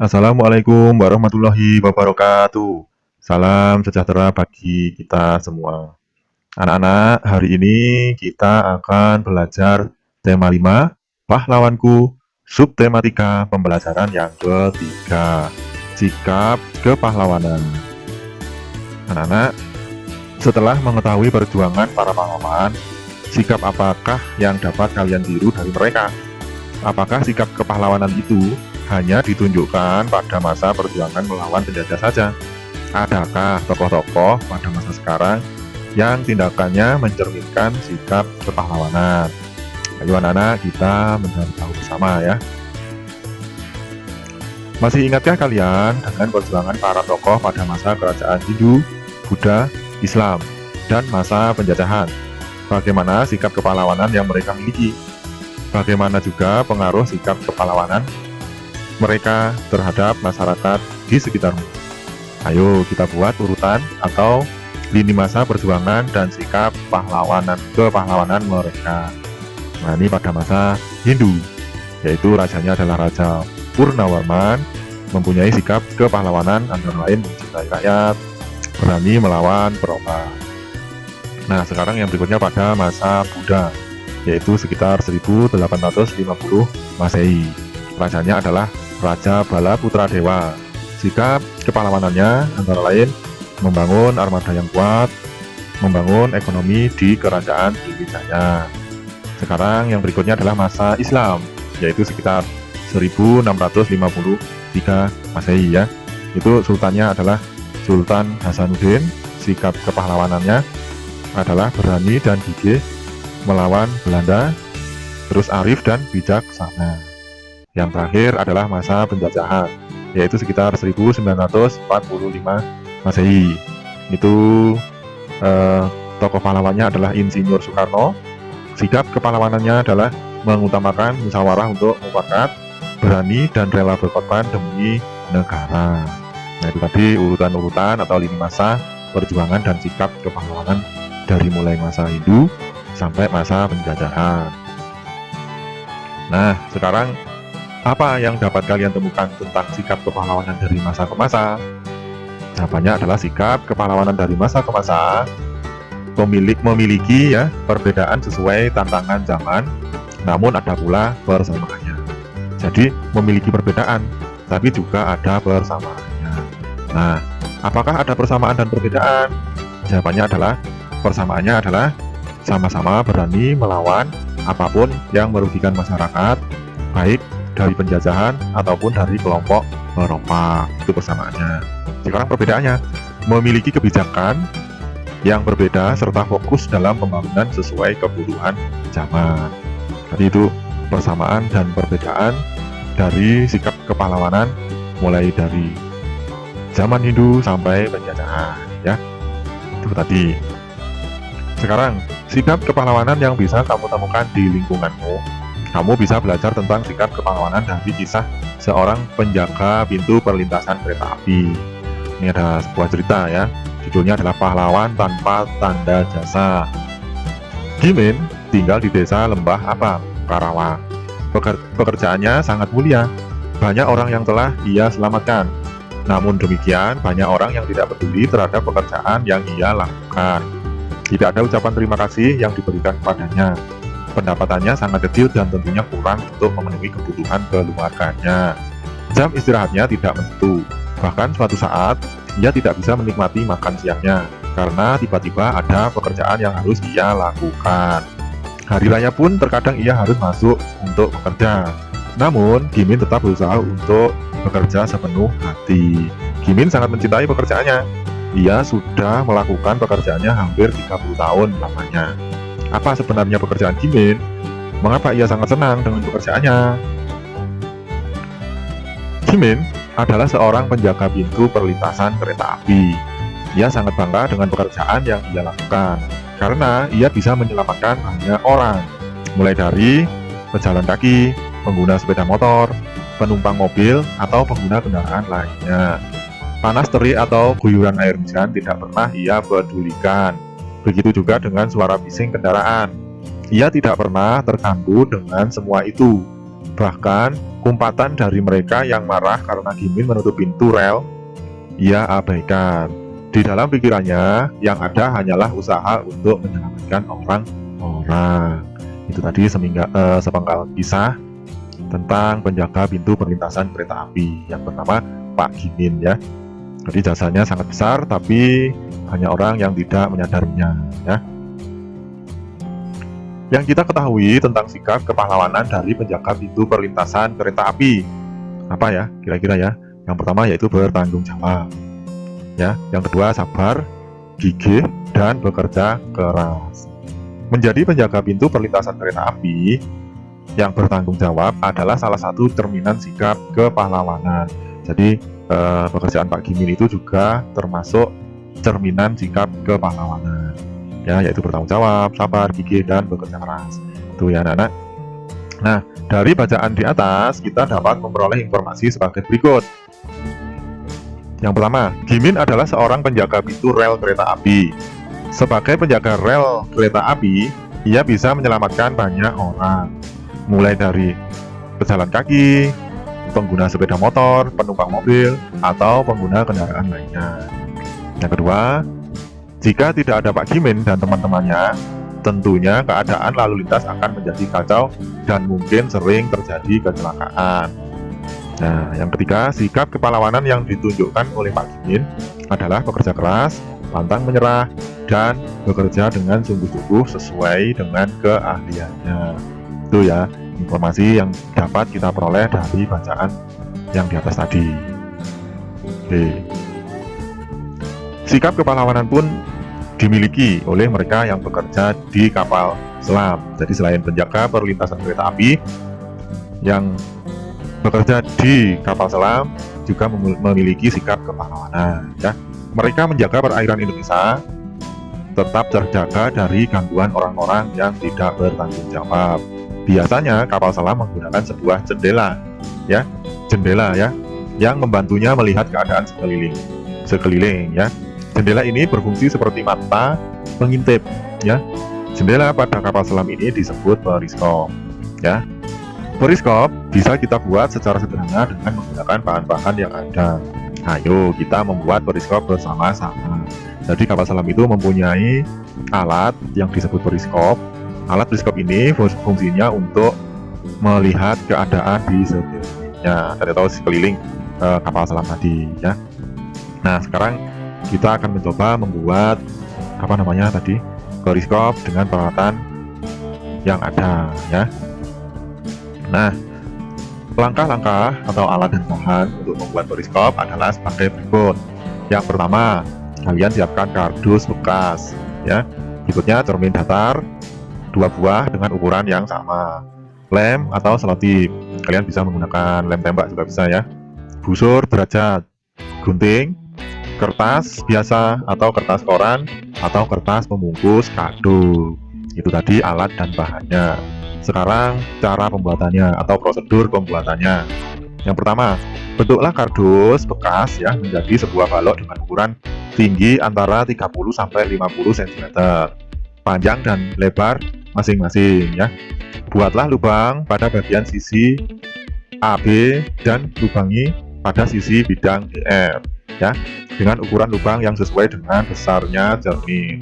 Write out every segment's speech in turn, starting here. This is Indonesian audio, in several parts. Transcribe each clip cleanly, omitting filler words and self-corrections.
Assalamualaikum warahmatullahi wabarakatuh. Salam sejahtera bagi kita semua. Anak-anak, hari ini kita akan belajar tema 5, pahlawanku, subtematika pembelajaran yang ketiga, sikap kepahlawanan. Anak-anak, setelah mengetahui perjuangan para pahlawan, sikap apakah yang dapat kalian tiru dari mereka? Apakah sikap kepahlawanan itu hanya ditunjukkan pada masa perjuangan melawan penjajah saja? Adakah tokoh-tokoh pada masa sekarang yang tindakannya mencerminkan sikap kepahlawanan? Ayo anak-anak, kita mencari tahu bersama ya. Masih ingatkah kalian dengan perjuangan para tokoh pada masa kerajaan Hindu, Buddha, Islam, dan masa penjajahan? Bagaimana sikap kepahlawanan yang mereka miliki? Bagaimana juga pengaruh sikap kepahlawanan mereka terhadap masyarakat di sekitarmu? Ayo kita buat urutan atau lini masa perjuangan dan sikap kepahlawanan mereka. Nah, ini pada masa Hindu, yaitu rajanya adalah Raja Purnawarman, mempunyai sikap kepahlawanan antara lain mencintai rakyat, berani melawan perompak. Nah, sekarang yang berikutnya pada masa Buddha, yaitu sekitar 1850 Masehi. Rajanya adalah Raja Bala Putra Dewa. Sikap kepahlawanannya antara lain membangun armada yang kuat, membangun ekonomi di kerajaan Sriwijaya. Sekarang yang berikutnya adalah masa Islam, yaitu sekitar 1653 Masehi ya. Itu sultannya adalah Sultan Hasanuddin. Sikap kepahlawanannya adalah berani dan gigih melawan Belanda, terus arif dan bijaksana. Yang terakhir adalah masa penjajahan, yaitu sekitar 1945 Masehi. Itu tokoh pahlawannya adalah Insinyur Soekarno. Sikap kepahlawanannya adalah mengutamakan musyawarah untuk mufakat, berani dan rela berkorban demi negara. Nah, itu tadi urutan-urutan atau lini masa perjuangan dan sikap kepahlawanan dari mulai masa Hindu sampai masa penjajahan. Nah, sekarang apa yang dapat kalian temukan tentang sikap kepahlawanan dari masa ke masa? Jawabannya adalah sikap kepahlawanan dari masa ke masa memiliki ya perbedaan sesuai tantangan zaman, namun ada pula persamaannya. Jadi memiliki perbedaan, tapi juga ada persamaannya. Nah, apakah ada persamaan dan perbedaan? Jawabannya adalah persamaannya adalah sama-sama berani melawan apapun yang merugikan masyarakat, baik dari penjajahan ataupun dari kelompok perompak. Itu persamaannya. Sekarang perbedaannya, memiliki kebijakan yang berbeda serta fokus dalam pembangunan sesuai kebutuhan zaman. Jadi itu persamaan dan perbedaan dari sikap kepahlawanan mulai dari zaman Hindu sampai penjajahan ya. Itu tadi. Sekarang sikap kepahlawanan yang bisa kamu temukan di lingkunganmu. Kamu bisa belajar tentang sikap kepahlawanan dari kisah seorang penjaga pintu perlintasan kereta api. Ini ada sebuah cerita ya. Judulnya adalah Pahlawan Tanpa Tanda Jasa. Gimin tinggal di desa Lembah Apang, Karawang. Pekerjaannya sangat mulia. Banyak orang yang telah ia selamatkan. Namun demikian, banyak orang yang tidak peduli terhadap pekerjaan yang ia lakukan. Tidak ada ucapan terima kasih yang diberikan kepadanya. Pendapatannya sangat kecil dan tentunya kurang untuk memenuhi kebutuhan keluarganya. Jam istirahatnya tidak menentu. Bahkan suatu saat, ia tidak bisa menikmati makan siangnya karena tiba-tiba ada pekerjaan yang harus ia lakukan. Hari raya pun terkadang ia harus masuk untuk bekerja. Namun, Gimin tetap berusaha untuk bekerja sepenuh hati. Gimin sangat mencintai pekerjaannya. Ia sudah melakukan pekerjaannya hampir 30 tahun lamanya. Apa sebenarnya pekerjaan Gimin? Mengapa ia sangat senang dengan pekerjaannya? Gimin adalah seorang penjaga pintu perlintasan kereta api. Ia sangat bangga dengan pekerjaan yang ia lakukan, karena ia bisa menyelamatkan banyak orang, mulai dari pejalan kaki, pengguna sepeda motor, penumpang mobil, atau pengguna kendaraan lainnya. Panas terik atau guyuran air hujan tidak pernah ia pedulikan. Begitu juga dengan suara bising kendaraan. Ia tidak pernah terganggu dengan semua itu. Bahkan umpatan dari mereka yang marah karena Gimin menutup pintu rel ia abaikan. Di dalam pikirannya yang ada hanyalah usaha untuk menyelamatkan orang-orang. Itu tadi sepenggal kisah tentang penjaga pintu perlintasan kereta api yang bernama Pak Gimin ya. Jadi jasanya sangat besar tapi hanya orang yang tidak menyadarinya ya. Yang kita ketahui tentang sikap kepahlawanan dari penjaga pintu perlintasan kereta api apa ya kira-kira ya? Yang pertama yaitu bertanggung jawab ya, yang kedua sabar, gigih, dan bekerja keras. Menjadi penjaga pintu perlintasan kereta api yang bertanggung jawab adalah salah satu cerminan sikap kepahlawanan. Jadi pekerjaan Pak Gimin itu juga termasuk cerminan sikap kepahlawanan ya, yaitu bertanggung jawab, sabar, gigih, dan bekerja keras. Itu ya anak-anak. Nah, dari bacaan di atas kita dapat memperoleh informasi sebagai berikut. Yang pertama, Gimin adalah seorang penjaga pintu rel kereta api. Sebagai penjaga rel kereta api, ia bisa menyelamatkan banyak orang, mulai dari pejalan kaki, pengguna sepeda motor, penumpang mobil, atau pengguna kendaraan lainnya. Yang kedua, jika tidak ada Pak Gimin dan teman-temannya, tentunya keadaan lalu lintas akan menjadi kacau dan mungkin sering terjadi kecelakaan. Nah, yang ketiga, sikap kepahlawanan yang ditunjukkan oleh Pak Gimin adalah bekerja keras, pantang menyerah, dan bekerja dengan sungguh-sungguh sesuai dengan keahliannya. Itu ya, informasi yang dapat kita peroleh dari bacaan yang di atas tadi. Oke. Sikap kepahlawanan pun dimiliki oleh mereka yang bekerja di kapal selam. Jadi selain penjaga perlintasan kereta api yang bekerja di kapal selam juga memiliki sikap kepahlawanan ya. Mereka menjaga perairan Indonesia tetap terjaga dari gangguan orang-orang yang tidak bertanggung jawab. Biasanya kapal selam menggunakan sebuah jendela ya, yang membantunya melihat keadaan sekeliling ya. Jendela ini berfungsi seperti mata pengintip ya. Jendela pada kapal selam ini disebut periskop ya. Periskop bisa kita buat secara sederhana dengan menggunakan bahan-bahan yang ada. Ayo kita membuat periskop bersama-sama. Jadi kapal selam itu mempunyai alat yang disebut periskop. Alat periskop ini fungsinya untuk melihat keadaan di sekelilingnya atau sekeliling kapal selam tadi ya. Nah, sekarang kita akan mencoba membuat periskop dengan peralatan yang ada ya. Nah, langkah-langkah atau alat dan bahan untuk membuat periskop adalah sebagai berikut. Yang pertama, kalian siapkan kardus bekas ya. Berikutnya cermin datar 2 buah dengan ukuran yang sama. Lem atau selotip, kalian bisa menggunakan lem tembak juga bisa ya. Busur derajat, gunting, kertas biasa atau kertas koran atau kertas pembungkus kado. Itu tadi alat dan bahannya. Sekarang cara pembuatannya atau prosedur pembuatannya. Yang pertama, bentuklah kardus bekas ya menjadi sebuah balok dengan ukuran tinggi antara 30 sampai 50 cm. Panjang dan lebar masing-masing ya. Buatlah lubang pada bagian sisi AB dan lubangi pada sisi bidang EF ya, dengan ukuran lubang yang sesuai dengan besarnya cermin.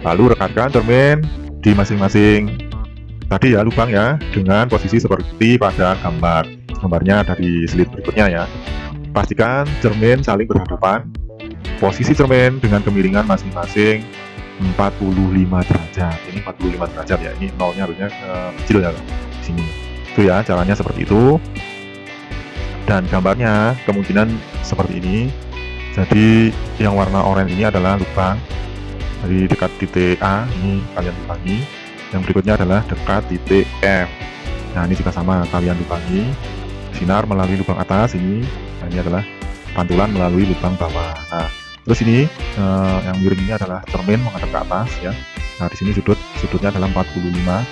Lalu rekatkan cermin di masing-masing tadi ya lubang ya, dengan posisi seperti pada gambarnya dari slide berikutnya ya. Pastikan cermin saling berhadapan. Posisi cermin dengan kemiringan masing-masing 45 derajat. Ini 45 derajat ya, ini nolnya harusnya kecil ya di sini. Itu ya caranya seperti itu. Dan gambarnya kemungkinan seperti ini. Jadi yang warna oranye ini adalah lubang dari dekat titik A, ini kalian lubangi. Yang berikutnya adalah dekat titik F. Nah, ini juga sama, kalian lubangi. Sinar melalui lubang atas ini. Nah, ini adalah pantulan melalui lubang bawah. Nah, terus ini yang miring ini adalah cermin menghadap ke atas ya. Nah, di sini sudutnya adalah 45.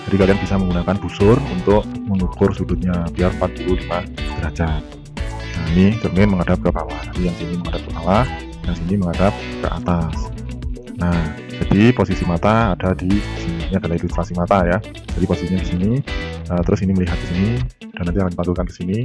Jadi kalian bisa menggunakan busur untuk mengukur sudutnya biar 45 derajat. Nah, ini cermin menghadap ke bawah. Jadi yang sini menghadap ke bawah, yang sini menghadap ke atas. Nah, jadi posisi mata ada di sini. Ini adalah ilustrasi mata ya. Jadi posisinya di sini, Terus ini melihat ke sini dan nanti akan dipantulkan ke sini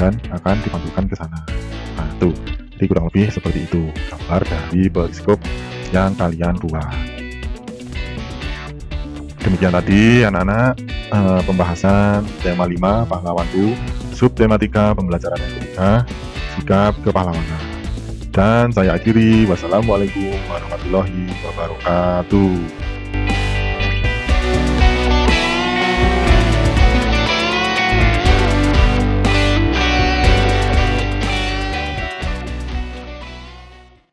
dan akan dipantulkan ke sana. Nah, tuh. Jadi kurang lebih seperti itu gambar dari periskop yang kalian buat. Demikian tadi anak-anak pembahasan tema 5 pahlawanku, subtema 3 pembelajaran yang ketiga, sikap kepahlawanan. Dan saya akhiri, wassalamualaikum warahmatullahi wabarakatuh.